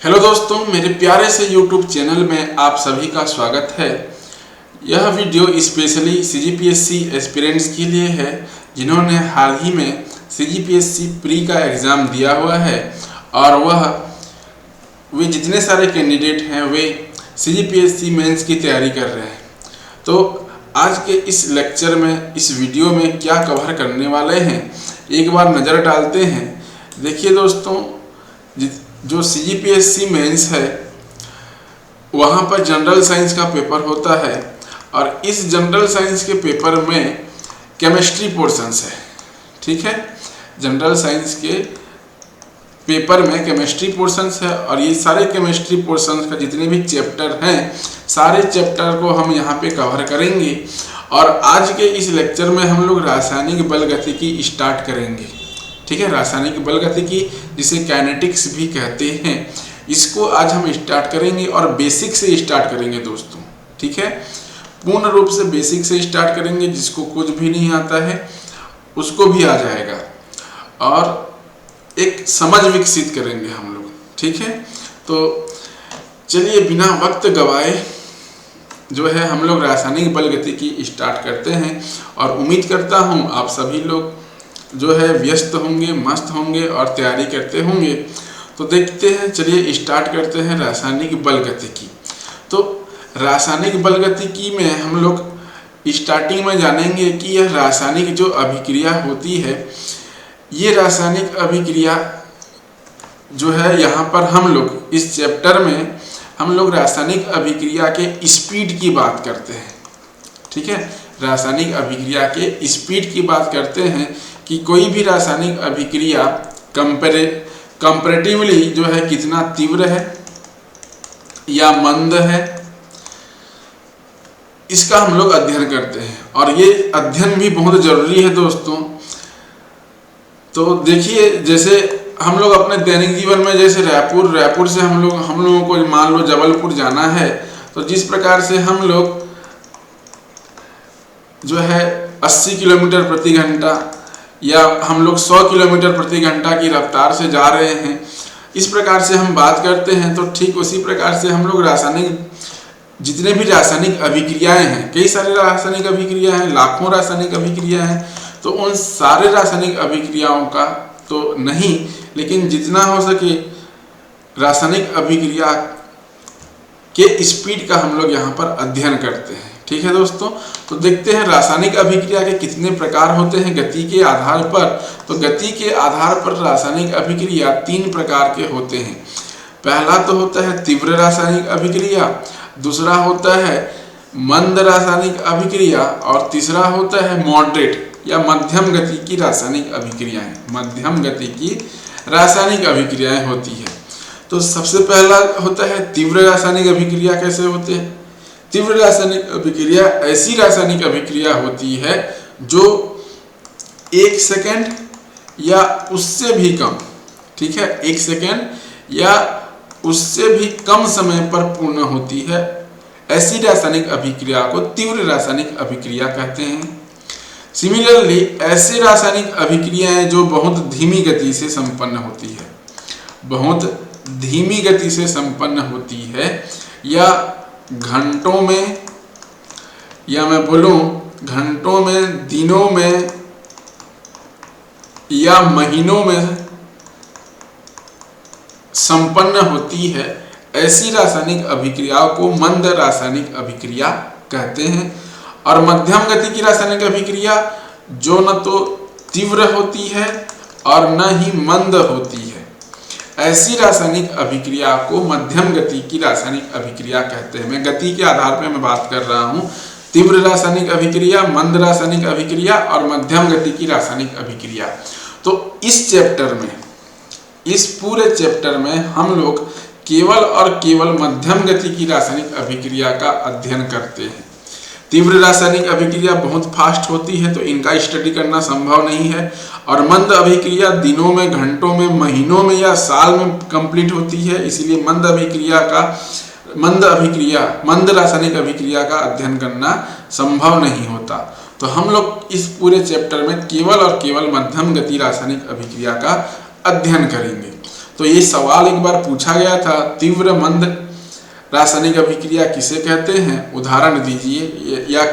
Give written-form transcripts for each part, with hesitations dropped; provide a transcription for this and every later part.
Hello दोस्तों, मेरे प्यारे से YouTube चैनल में आप सभी का स्वागत है। यह वीडियो स्पेशली CGPSC एस्पिरेंट्स के लिए है जिन्होंने हाल ही में CGPSC प्री का एग्ज़ाम दिया हुआ है और वे जितने सारे कैंडिडेट हैं वे CGPSC मेंस की तैयारी कर रहे हैं। तो आज के इस लेक्चर में, इस वीडियो में क्या कवर करने वाले हैं, एक बार नज़र डालते हैं। देखिए दोस्तों, जो CGPSC मेंस है वहाँ पर जनरल साइंस का पेपर होता है और इस जनरल साइंस के पेपर में केमिस्ट्री पोर्शंस है। ठीक है, जनरल साइंस के पेपर में केमिस्ट्री पोर्शंस है और ये सारे केमिस्ट्री पोर्शंस का जितने भी चैप्टर हैं सारे चैप्टर को हम यहाँ पे कवर करेंगे। और आज के इस लेक्चर में हम लोग रासायनिक बल गतिकी स्टार्ट करेंगे। ठीक है, रासायनिक बल गतिकी जिसे काइनेटिक्स भी कहते हैं, इसको आज हम स्टार्ट करेंगे और बेसिक से स्टार्ट करेंगे दोस्तों। ठीक है, पूर्ण रूप से बेसिक से स्टार्ट करेंगे। जिसको कुछ भी नहीं आता है उसको भी आ जाएगा और एक समझ विकसित करेंगे हम लोग। ठीक है, तो चलिए बिना वक्त गवाए जो है हम लोग रासायनिक बल गतिकी स्टार्ट करते हैं और उम्मीद करता हूँ आप सभी लोग जो है व्यस्त होंगे, मस्त होंगे और तैयारी करते होंगे। तो देखते हैं, चलिए स्टार्ट करते हैं रासायनिक बल गतिकी। तो रासायनिक बल गतिकी में हम लोग स्टार्टिंग में जानेंगे कि यह रासायनिक जो अभिक्रिया होती है, ये रासायनिक अभिक्रिया जो है यहाँ पर हम लोग इस चैप्टर में हम लोग रासायनिक अभिक्रिया के स्पीड की बात करते हैं। ठीक है, रासायनिक अभिक्रिया के स्पीड की बात करते हैं कि कोई भी रासायनिक अभिक्रिया कंपैरेटिवली जो है कितना तीव्र है या मंद है, इसका हम लोग अध्ययन करते हैं और ये अध्ययन भी बहुत जरूरी है दोस्तों। तो देखिए, जैसे हम लोग अपने दैनिक जीवन में जैसे रायपुर से हम लोगों को मान लो जबलपुर जाना है, तो जिस प्रकार से हम लोग जो है 80 किलोमीटर प्रति घंटा या हम लोग 100 किलोमीटर प्रति घंटा की रफ्तार से जा रहे हैं, इस प्रकार से हम बात करते हैं। तो ठीक उसी प्रकार से हम लोग जितने भी रासायनिक अभिक्रियाएं हैं, कई सारे रासायनिक अभिक्रिया हैं, लाखों रासायनिक अभिक्रिया हैं, तो उन सारे रासायनिक अभिक्रियाओं का तो नहीं, लेकिन जितना हो सके रासायनिक अभिक्रिया के स्पीड का हम लोग यहाँ पर अध्ययन करते हैं। ठीक है दोस्तों, तो देखते हैं रासायनिक अभिक्रिया के कितने प्रकार होते हैं गति के आधार पर। तो गति के आधार पर रासायनिक अभिक्रिया 3 प्रकार के होते हैं। पहला तो होता है तीव्र रासायनिक अभिक्रिया, दूसरा होता है मंद रासायनिक अभिक्रिया और तीसरा होता है मॉडरेट या मध्यम गति की रासायनिक अभिक्रियाएं। मध्यम गति की रासायनिक अभिक्रियाएं होती है। तो सबसे पहला होता है तीव्र रासायनिक अभिक्रिया। कैसे होते हैं? तीव्र रासायनिक अभिक्रिया ऐसी रासायनिक अभिक्रिया होती है जो 1 सेकेंड या उससे भी कम, ठीक है, 1 सेकेंड या उससे भी कम समय पर पूर्ण होती है। ऐसी रासायनिक अभिक्रिया को तीव्र रासायनिक अभिक्रिया कहते हैं। सिमिलरली ऐसे रासायनिक अभिक्रियाएं जो बहुत धीमी गति से संपन्न होती है, बहुत धीमी गति से संपन्न होती है या घंटों में, या मैं बोलूं घंटों में, दिनों में या महीनों में संपन्न होती है, ऐसी रासायनिक अभिक्रियाओं को मंद रासायनिक अभिक्रिया कहते हैं। और मध्यम गति की रासायनिक अभिक्रिया जो न तो तीव्र होती है और न ही मंद होती है, ऐसी रासायनिक अभिक्रिया को मध्यम गति की रासायनिक अभिक्रिया कहते हैं। मैं गति के आधार पर मैं बात कर रहा हूँ। तीव्र रासायनिक अभिक्रिया, मंद रासायनिक अभिक्रिया और मध्यम गति की रासायनिक अभिक्रिया। तो इस चैप्टर में, इस पूरे चैप्टर में हम लोग केवल और केवल मध्यम गति की रासायनिक अभिक्रिया का अध्ययन करते हैं। तीव्र रासायनिक अभिक्रिया बहुत फास्ट होती है तो इनका स्टडी करना संभव नहीं है, और मंद अभिक्रिया दिनों में, घंटों में, महीनों में या साल में कंप्लीट होती है। इसलिए मंद रासायनिक अभिक्रिया का अध्ययन करना संभव नहीं होता। तो हम लोग इस पूरे चैप्टर में केवल और केवल मध्यम गति रासायनिक अभिक्रिया का अध्ययन करेंगे। तो ये सवाल एक बार पूछा गया था, तीव्र मंद रासायनिक अभिक्रिया किसे कहते हैं, उदाहरण दीजिए या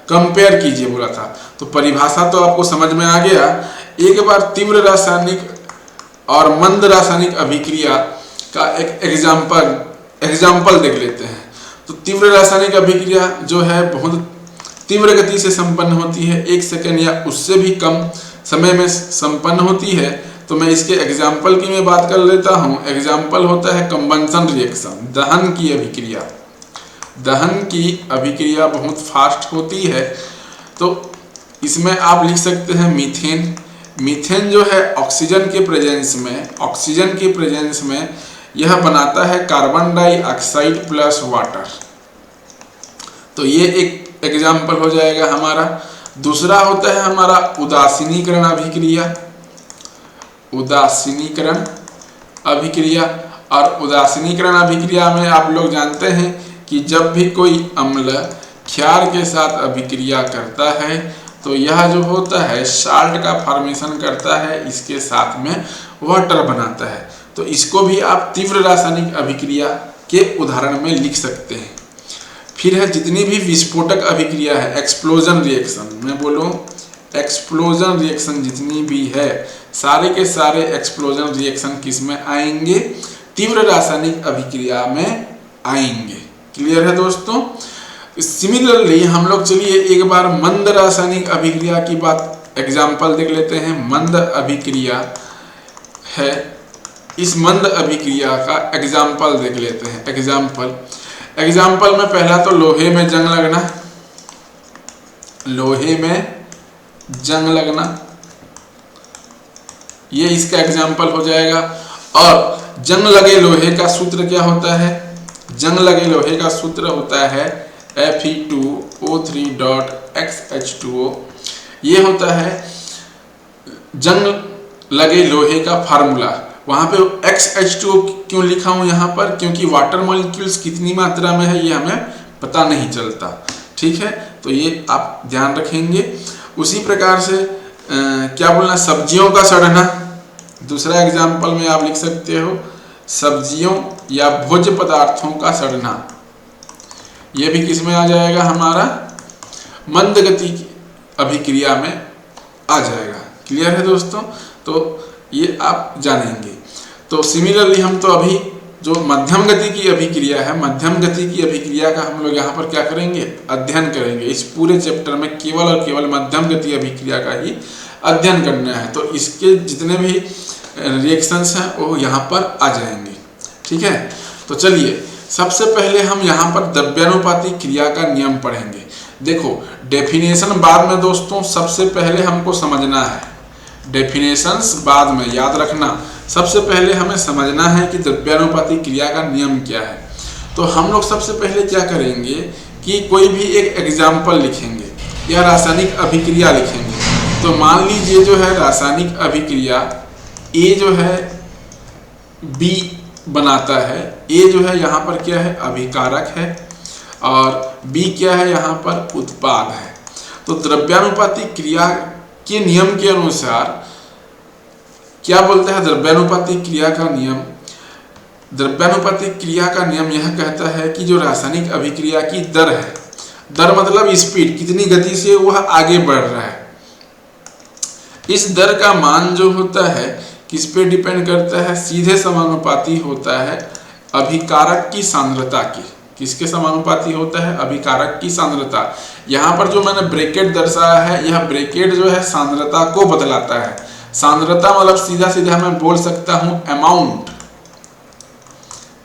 कंपेयर कीजिए बोला था। तो परिभाषा तो आपको समझ में आ गया। एक बार तीव्र रासायनिक और मंद रासायनिक अभिक्रिया का एक एग्जाम्पल देख लेते हैं। तो तीव्र रासायनिक अभिक्रिया जो है बहुत तीव्र गति से संपन्न होती है, 1 सेकंड या उससे भी कम समय में संपन्न होती है। तो मैं इसके एग्जाम्पल की मैं बात कर लेता हूँ। एग्जाम्पल होता है कंबंशन रिएक्शन, दहन की अभिक्रिया। दहन की अभिक्रिया बहुत फास्ट होती है। तो इसमें आप लिख सकते हैं मीथेन। मीथेन जो है ऑक्सीजन के प्रेजेंस में यह बनाता है कार्बन डाइऑक्साइड प्लस वाटर। तो ये एक एग्जाम्पल हो जाएगा हमारा। दूसरा होता है हमारा उदासीनीकरण अभिक्रिया। उदासीनीकरण अभिक्रिया, और उदासीनीकरण अभिक्रिया में आप लोग जानते हैं कि जब भी कोई अम्ल क्षार के साथ अभिक्रिया करता है तो यह जो होता है साल्ट का फॉर्मेशन करता है, इसके साथ में वाटर बनाता है। तो इसको भी आप तीव्र रासायनिक अभिक्रिया के उदाहरण में लिख सकते हैं। फिर है जितनी भी विस्फोटक अभिक्रिया है, एक्सप्लोजन रिएक्शन, मैं बोलूँ एक्सप्लोजन रिएक्शन जितनी भी है, सारे के सारे एक्सप्लोजन रिएक्शन किस में आएंगे, तीव्र रासायनिक अभिक्रिया में आएंगे। क्लियर है दोस्तों। सिमिलरली हम लोग चलिए एक बार मंद रासायनिक अभिक्रिया की बात एग्जाम्पल देख लेते हैं। मंद अभिक्रिया है, इस मंद अभिक्रिया का एग्जाम्पल देख लेते हैं। एग्जाम्पल में पहला तो लोहे में जंग लगना, लोहे में जंग लगना, ये इसका एग्जाम्पल हो जाएगा। और जंग लगे लोहे का सूत्र क्या होता है, जंग लगे लोहे का सूत्र होता है Fe2O3.XH2O। ये होता है जंग लगे लोहे का फार्मूला। वहाँ पे XH2O क्यों लिखा हूँ यहाँ पर, क्योंकि वाटर मॉलिक्यूल्स कितनी मात्रा में है ये हमें पता नहीं चलता। ठीक है, तो ये आप ध्यान रखेंगे। उसी प्रकार से क्या बोलना, सब्जियों का सड़ना। दूसरा एग्जाम्पल में आप लिख सकते हो सब्जियों या भोज्य पदार्थों का सड़ना। ये भी किस में आ जाएगा, हमारा मंद गति की अभिक्रिया में आ जाएगा। क्लियर है दोस्तों। तो ये आप जानेंगे। तो सिमिलरली हम तो अभी जो मध्यम गति की अभिक्रिया है, मध्यम गति की अभिक्रिया का हम लोग यहाँ पर क्या करेंगे, अध्ययन करेंगे। इस पूरे चैप्टर में केवल और केवल मध्यम गति अभिक्रिया का ही अध्ययन करना है। तो इसके जितने भी रिएक्शंस हैं वो यहाँ पर आ जाएंगे। ठीक है, तो चलिए सबसे पहले हम यहाँ पर द्रव्यानुपाती क्रिया का नियम पढ़ेंगे। देखो डेफिनेशन बाद में दोस्तों, सबसे पहले हमको समझना है। डेफिनेशंस बाद में याद रखना, सबसे पहले हमें समझना है कि द्रव्यानुपाती क्रिया का नियम क्या है। तो हम लोग सबसे पहले क्या करेंगे कि कोई भी एक एग्जाम्पल लिखेंगे या रासायनिक अभिक्रिया लिखेंगे। तो मान लीजिए जो है रासायनिक अभिक्रिया ए जो है बी बनाता है। ए जो है यहाँ पर क्या है, अभिकारक है, और बी क्या है, यहाँ पर उत्पाद है। तो द्रव्यानुपाती क्रिया के नियम के अनुसार क्या बोलता है द्रव्यानुपाती क्रिया का नियम, द्रव्यानुपाती क्रिया का नियम यह कहता है कि जो रासायनिक अभिक्रिया की दर है, दर मतलब स्पीड, कितनी गति से वह आगे बढ़ रहा है, इस दर का मान जो होता है किस पे डिपेंड करता है, सीधे समानुपाती होता है अभिकारक की सांद्रता की। किसके समानुपाती होता है, अभिकारक की सांद्रता। यहाँ पर जो मैंने ब्रैकेट दर्शाया है, यह ब्रैकेट जो है सांद्रता को बतलाता है। सांद्रता मतलब सीधा सीधा मैं बोल सकता हूँ अमाउंट।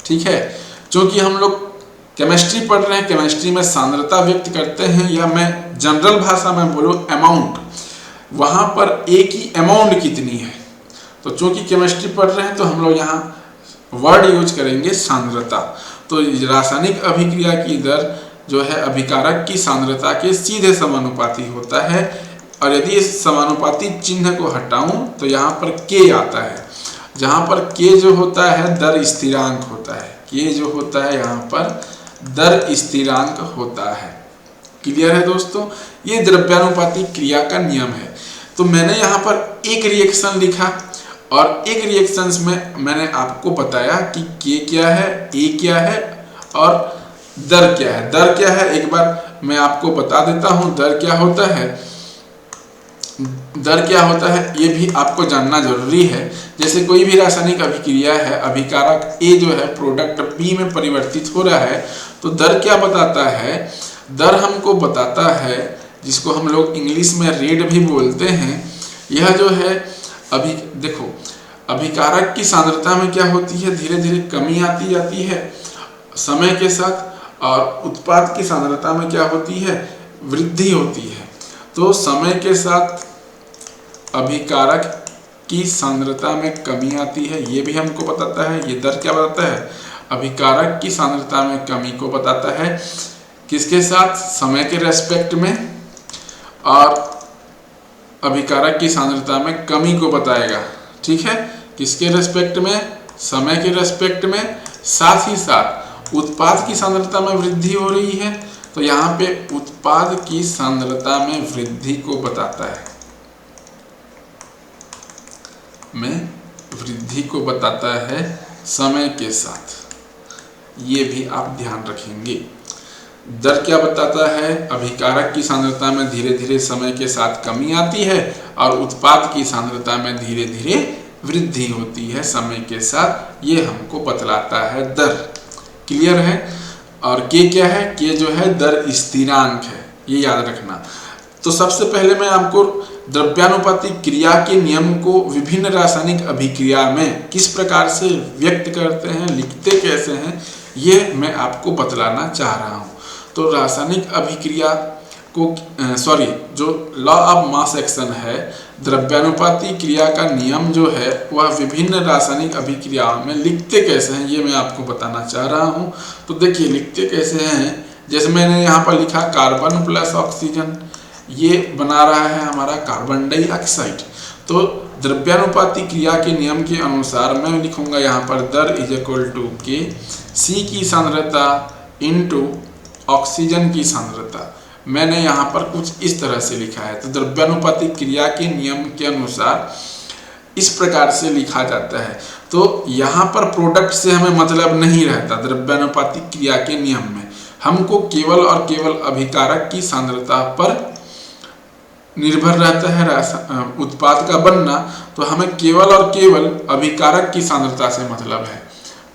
ठीक है, क्योंकि हम लोग केमिस्ट्री पढ़ रहे हैं, केमिस्ट्री में सांद्रता व्यक्त करते हैं, या मैं जनरल भाषा में बोलूँ अमाउंट। वहाँ पर ए की अमाउंट कितनी है, तो चूंकि केमिस्ट्री पढ़ रहे हैं तो हम लोग यहाँ वर्ड यूज करेंगे सांद्रता। तो रासायनिक अभिक्रिया की दर जो है अभिकारक की सांद्रता के सीधे समानुपाती होता है। और यदि इस समानुपाती चिन्ह को हटाऊं तो यहाँ पर के आता है, जहाँ पर के जो होता है दर स्थिरांक होता है। के जो होता है यहाँ पर दर स्थिरांक होता है। क्लियर है दोस्तों, ये द्रव्यानुपाती क्रिया का नियम है। तो मैंने यहाँ पर एक रिएक्शन लिखा और एक रिएक्शंस में मैंने आपको बताया कि के क्या है, ए क्या है और दर क्या है। दर क्या है एक बार मैं आपको बता देता हूं। दर क्या होता है, दर क्या होता है ये भी आपको जानना जरूरी है। जैसे कोई भी रासायनिक अभिक्रिया है, अभिकारक ए जो है प्रोडक्ट बी में परिवर्तित हो रहा है, तो दर क्या बताता है, दर हमको बताता है, जिसको हम लोग इंग्लिश में रेट भी बोलते हैं। यह जो है अभी देखो, अभिकारक की सांद्रता में क्या होती है, धीरे धीरे कमी आती जाती है समय के साथ, और उत्पाद की सांद्रता में क्या होती है, वृद्धि होती है। तो समय के साथ अभिकारक की सांद्रता में कमी आती है, ये भी हमको बताता है। ये दर क्या बताता है, अभिकारक की सांद्रता में कमी को बताता है। किसके साथ, समय के रेस्पेक्ट में, और अभिकारक की सांद्रता में कमी को बताएगा। ठीक है, किसके रेस्पेक्ट में, समय के रेस्पेक्ट में, साथ ही साथ उत्पाद की सांद्रता में वृद्धि हो रही है, तो यहाँ पे उत्पाद की सांद्रता में वृद्धि को बताता है, में वृद्धि को बताता है समय के साथ। ये भी आप ध्यान रखेंगे। दर क्या बताता है, अभिकारक की सांद्रता में धीरे धीरे समय के साथ कमी आती है और उत्पाद की सांद्रता में धीरे धीरे वृद्धि होती है समय के साथ। ये हमको बतलाता है दर। क्लियर है। और के क्या है, के जो है दर स्थिरांक है, ये याद रखना। तो सबसे पहले मैं आपको द्रव्यानुपाती क्रिया के नियम को विभिन्न रासायनिक अभिक्रिया में किस प्रकार से व्यक्त करते हैं, लिखते कैसे हैं, ये मैं आपको बतलाना चाह रहा हूँ। तो रासायनिक अभिक्रिया को जो लॉ ऑफ मास एक्शन है, द्रव्यानुपाती क्रिया का नियम जो है वह विभिन्न रासायनिक अभिक्रियाओं में लिखते कैसे हैं, ये मैं आपको बताना चाह रहा हूँ। तो देखिए लिखते कैसे हैं, जैसे मैंने यहाँ पर लिखा कार्बन प्लस ऑक्सीजन, ये बना रहा है हमारा कार्बन डाइऑक्साइड। तो द्रव्यानुपाती क्रिया के नियम के अनुसार मैं लिखूंगा यहाँ पर दर इज इक्वल टू के, सी की सांद्रता इनटू ऑक्सीजन की सांद्रता। मैंने यहाँ पर कुछ इस तरह से लिखा है। तो द्रव्यानुपाती क्रिया के नियम के अनुसार इस प्रकार से लिखा जाता है। तो यहाँ पर प्रोडक्ट से हमें मतलब नहीं रहता। द्रव्यानुपाती क्रिया के नियम में हमको केवल और केवल अभिकारक की सांद्रता पर निर्भर रहता है उत्पाद का बनना। तो हमें केवल और केवल अभिकारक की सांद्रता से मतलब है,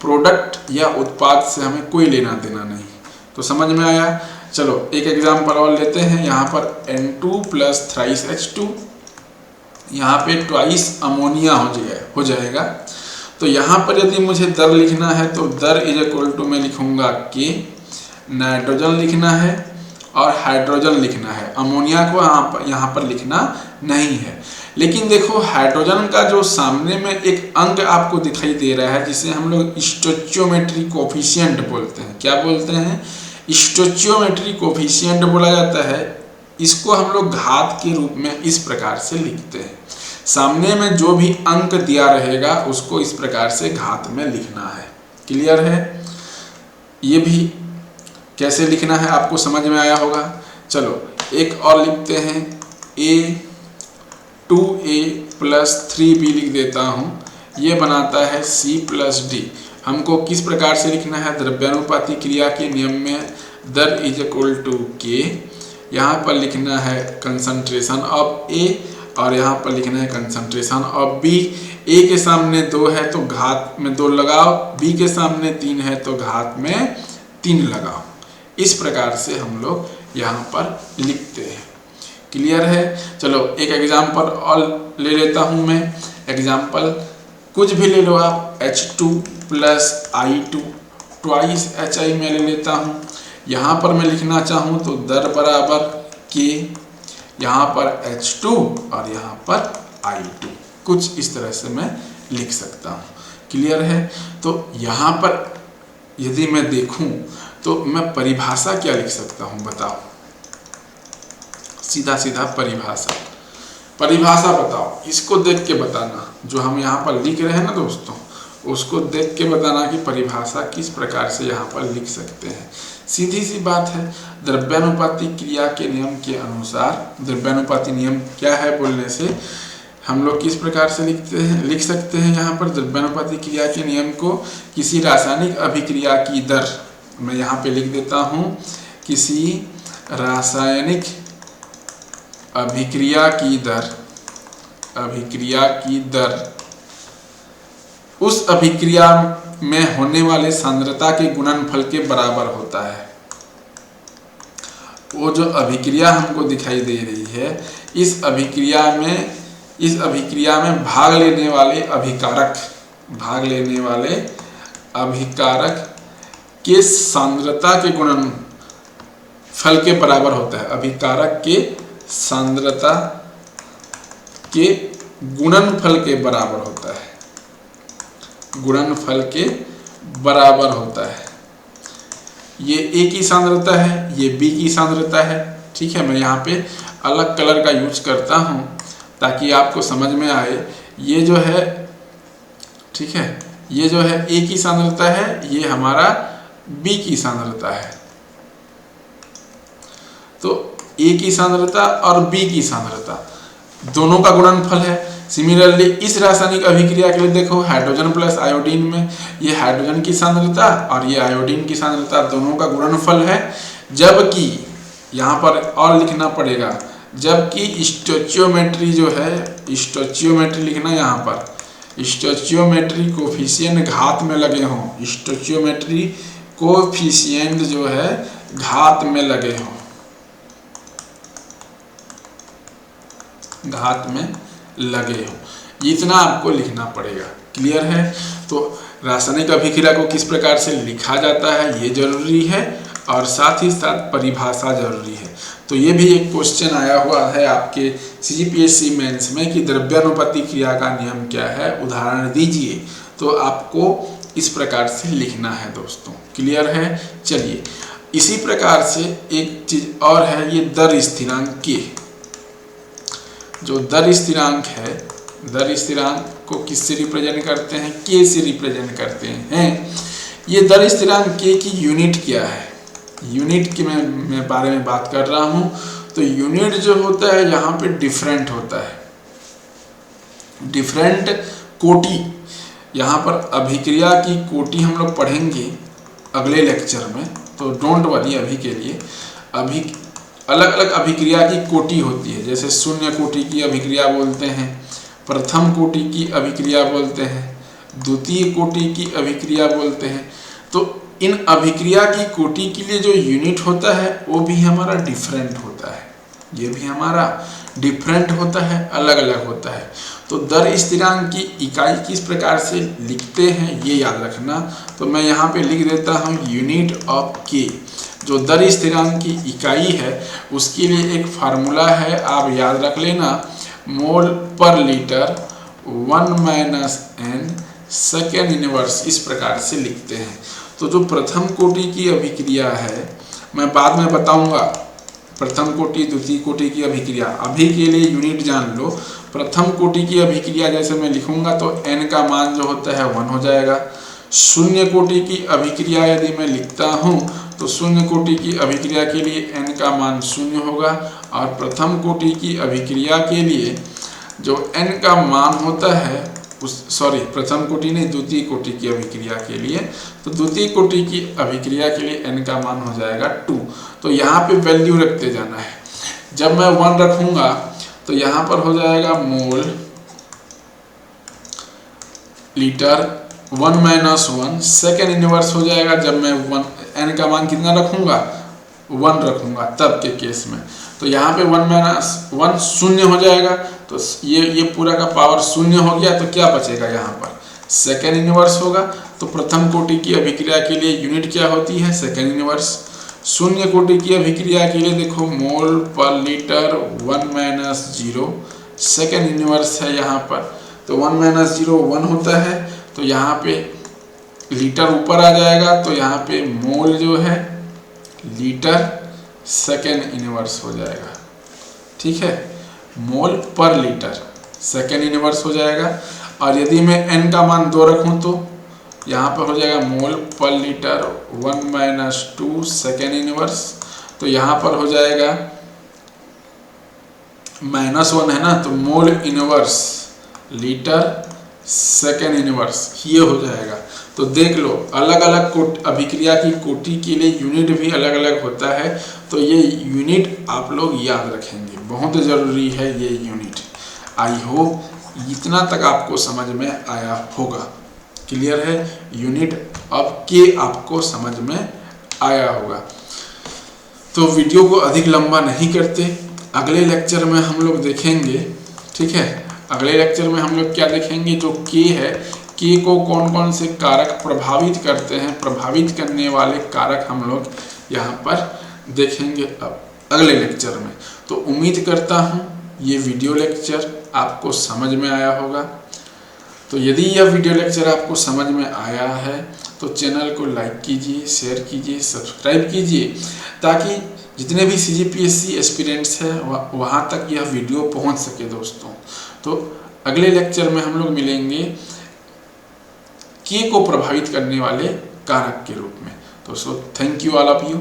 प्रोडक्ट या उत्पाद से हमें कोई लेना देना नहीं। तो समझ में आया। चलो एक एग्जाम्पल और लेते हैं। यहाँ पर N2 प्लस थ्राइस H2, यहाँ पे ट्वाइस अमोनिया हो जाएगा। तो यहाँ पर यदि मुझे दर लिखना है तो दर इज इक्वल टू मैं लिखूंगा के, नाइट्रोजन लिखना है और हाइड्रोजन लिखना है। अमोनिया को यहाँ पर लिखना नहीं है। लेकिन देखो हाइड्रोजन का जो सामने में एक अंक आपको दिखाई दे रहा है, जिसे हम लोग स्टोइचियोमेट्री कोफिशिएंट बोलते हैं। क्या बोलते हैं, स्टोइचियोमेट्री कोफिशिएंट बोला जाता है। इसको हम लोग घात के रूप में इस प्रकार से लिखते हैं। सामने में जो भी अंक दिया रहेगा उसको इस प्रकार से घात में लिखना है। क्लियर है। ये भी कैसे लिखना है आपको समझ में आया होगा। चलो एक और लिखते हैं, A2A प्लस 3B लिख देता हूँ। ये बनाता है C प्लस D। हमको किस प्रकार से लिखना है, द्रव्यानुपाती क्रिया के नियम में दर इज इक्वल टू के, यहाँ पर लिखना है कंसंट्रेशन ऑफ A और यहाँ पर लिखना है कंसंट्रेशन ऑफ B। A के सामने 2 है तो घात में 2 लगाओ, B के सामने 3 है तो घात में 3 लगाओ। इस प्रकार से हम लोग यहाँ पर लिखते हैं। क्लियर है। चलो एक एग्जाम्पल और ले लेता हूँ मैं। एग्जाम्पल कुछ भी ले लो आप, H2 plus I2 twice HI में ले लेता हूँ। यहाँ पर मैं लिखना चाहूँ तो दर बराबर के, यहाँ पर H2 और यहाँ पर I2, कुछ इस तरह से मैं लिख सकता हूँ। क्लियर है। तो यहाँ पर यदि मैं देखूँ तो मैं परिभाषा क्या लिख सकता हूँ, बताओ। सीधा सीधा परिभाषा बताओ। इसको देख के बताना, जो हम यहाँ पर लिख रहे हैं ना दोस्तों, उसको देख के बताना कि परिभाषा किस प्रकार से यहाँ पर लिख सकते हैं। सीधी सी बात है। द्रव्यानुपाती क्रिया के नियम के अनुसार, द्रव्यानुपाती नियम क्या है बोलने से, हम लोग किस प्रकार से लिख सकते हैं यहाँ पर द्रव्यानुपाती क्रिया के नियम को, किसी रासायनिक अभिक्रिया की दर, मैं यहाँ पे लिख देता हूँ, किसी रासायनिक अभिक्रिया की दर उस अभिक्रिया में होने वाले सांद्रता के गुणनफल के बराबर होता है। वो जो अभिक्रिया हमको दिखाई दे रही है, इस अभिक्रिया में भाग लेने वाले अभिकारक के सांद्रता के गुणनफल के बराबर होता है। अभिकारक के सांद्रता के गुणनफल के बराबर होता है, ये A की सांद्रता है, ये B की सांद्रता है। ठीक है, मैं यहाँ पे अलग कलर का यूज करता हूँ ताकि आपको समझ में आए। ये जो है, ठीक है, ये जो है A की सांद्रता है, ये हमारा B की सांद्रता है। तो A की सांद्रता और B की सांद्रता दोनों का गुणनफल है। सिमिलरली इस रासायनिक अभिक्रिया के लिए देखो, हाइड्रोजन प्लस आयोडीन में ये हाइड्रोजन की सांद्रता और ये आयोडीन की सांद्रता दोनों का गुणनफल है। जबकि यहाँ पर और लिखना पड़ेगा, जबकि स्टोइचियोमेट्री जो है, स्टोइचियोमेट्री लिखना यहाँ पर, स्टोइचियोमेट्री कोफिशिएंट घात में लगे हों, स्टोइचियोमेट्री कोफिशिएंट जो है घात में लगे हों, इतना आपको लिखना पड़ेगा। क्लियर है? तो रासायनिक अभिक्रिया को किस प्रकार से लिखा जाता है ये जरूरी है, और साथ ही साथ परिभाषा जरूरी है। तो ये भी एक क्वेश्चन आया हुआ है आपके CGPSC मेंस में कि द्रव्यानुपाती क्रिया का नियम क्या है, उदाहरण दीजिए। तो आपको इस प्रकार से लिखना है दोस्तों। क्लियर है? चलिए, इसी प्रकार से एक चीज और है, ये दर स्थिरांक K। जो दर स्थिरांक है, दर स्थिरांक को किससे रिप्रेजेंट करते हैं? K से रिप्रेजेंट करते हैं। ये दर स्थिरांक K की यूनिट क्या है? यूनिट की मैं बारे में बात कर रहा हूं। तो यूनिट जो होता है यहाँ पे डिफरेंट होता है, डिफरेंट कोटि। यहाँ पर अभिक्रिया की कोटि हम लोग पढ़ेंगे अगले लेक्चर में, तो डोंट वरी। अभी के लिए अलग अलग अभिक्रिया की कोटि होती है, जैसे शून्य कोटि की अभिक्रिया बोलते हैं, प्रथम कोटि की अभिक्रिया बोलते हैं, द्वितीय कोटि की अभिक्रिया बोलते हैं। तो इन अभिक्रिया की कोटि के लिए जो यूनिट होता है वो भी हमारा डिफरेंट होता है, ये भी हमारा डिफरेंट होता है, अलग अलग होता है। तो दर स्थिरांक की इकाई किस प्रकार से लिखते हैं ये याद रखना। तो मैं यहाँ पे लिख देता हूँ यूनिट ऑफ K। जो दर स्थिरांक की इकाई है उसके लिए एक फार्मूला है, आप याद रख लेना, मोल पर लीटर 1 - n सेकेंड इनवर्स, इस प्रकार से लिखते हैं। तो जो प्रथम कोटि की अभिक्रिया है, मैं बाद में बताऊंगा प्रथम कोटि द्वितीय कोटि की अभिक्रिया, अभी के लिए यूनिट जान लो। प्रथम कोटि की अभिक्रिया जैसे मैं लिखूंगा तो n का मान जो होता है 1 हो जाएगा। शून्य कोटि की अभिक्रिया यदि मैं लिखता हूँ तो शून्य कोटि की अभिक्रिया के लिए n का मान 0 होगा, और प्रथम कोटि की अभिक्रिया के लिए जो n का मान होता है प्रथम कोटि नहीं, द्वितीय कोटि की अभिक्रिया के लिए, तो द्वितीय कोटि की अभिक्रिया के लिए n का मान हो जाएगा 2। तो यहाँ पे वैल्यू रखते जाना है। जब मैं 1 रखूंगा तो यहाँ पर हो जाएगा मोल लीटर 1 - 1 सेकेंड इनवर्स हो जाएगा। जब मैं n का मान कितना रखूंगा? 1 रखूंगा तब के केस में। तो यहाँ पे 1 - 1 0 हो जाएगा। तो ये पूरा का पावर 0 हो गया, तो क्या बचेगा? यहाँ पर सेकेंड इनवर्स होगा। तो प्रथम कोटि की अभिक्रिया के लिए यूनिट क्या होती है? Second inverse. शून्य कोटि की अभिक्रिया के लिए देखो मोल पर लीटर 1 - 0 सेकेंड इनवर्स है यहाँ पर। तो 1 - 0 1 होता है, तो यहाँ पे लीटर ऊपर आ जाएगा, तो यहाँ पे मोल जो है लीटर सेकेंड इनवर्स हो जाएगा। ठीक है, मोल पर लीटर सेकेंड इनवर्स हो जाएगा। और यदि मैं n का मान 2 रखूं तो यहाँ पर हो जाएगा मोल पर लीटर 1 - 2 सेकेंड इनवर्स। तो यहाँ पर हो जाएगा -1 है ना, तो mole inverse litre second inverse ये हो जाएगा। तो देख लो, अलग अलग अभिक्रिया की कोटि के लिए यूनिट भी अलग अलग होता है, तो ये यूनिट आप लोग याद रखेंगे, बहुत ज़रूरी है ये यूनिट। आई होप इतना तक आपको समझ में आया होगा। क्लियर है? यूनिट अब के आपको समझ में आया होगा। तो वीडियो को अधिक लंबा नहीं करते, अगले लेक्चर में हम लोग देखेंगे, ठीक है, अगले लेक्चर में हम लोग क्या देखेंगे, जो के है, के को कौन कौन से कारक प्रभावित करते हैं, प्रभावित करने वाले कारक हम लोग यहाँ पर देखेंगे अब अगले लेक्चर में। तो उम्मीद करता हूँ ये वीडियो लेक्चर आपको समझ में आया होगा। तो यदि यह वीडियो लेक्चर आपको समझ में आया है तो चैनल को लाइक कीजिए, शेयर कीजिए, सब्सक्राइब कीजिए, ताकि जितने भी CGPSC एस्पिरेंट्स हैं वहाँ तक यह वीडियो पहुँच सके दोस्तों। तो अगले लेक्चर में हम लोग मिलेंगे के को प्रभावित करने वाले कारक के रूप में। तो thank you all of you.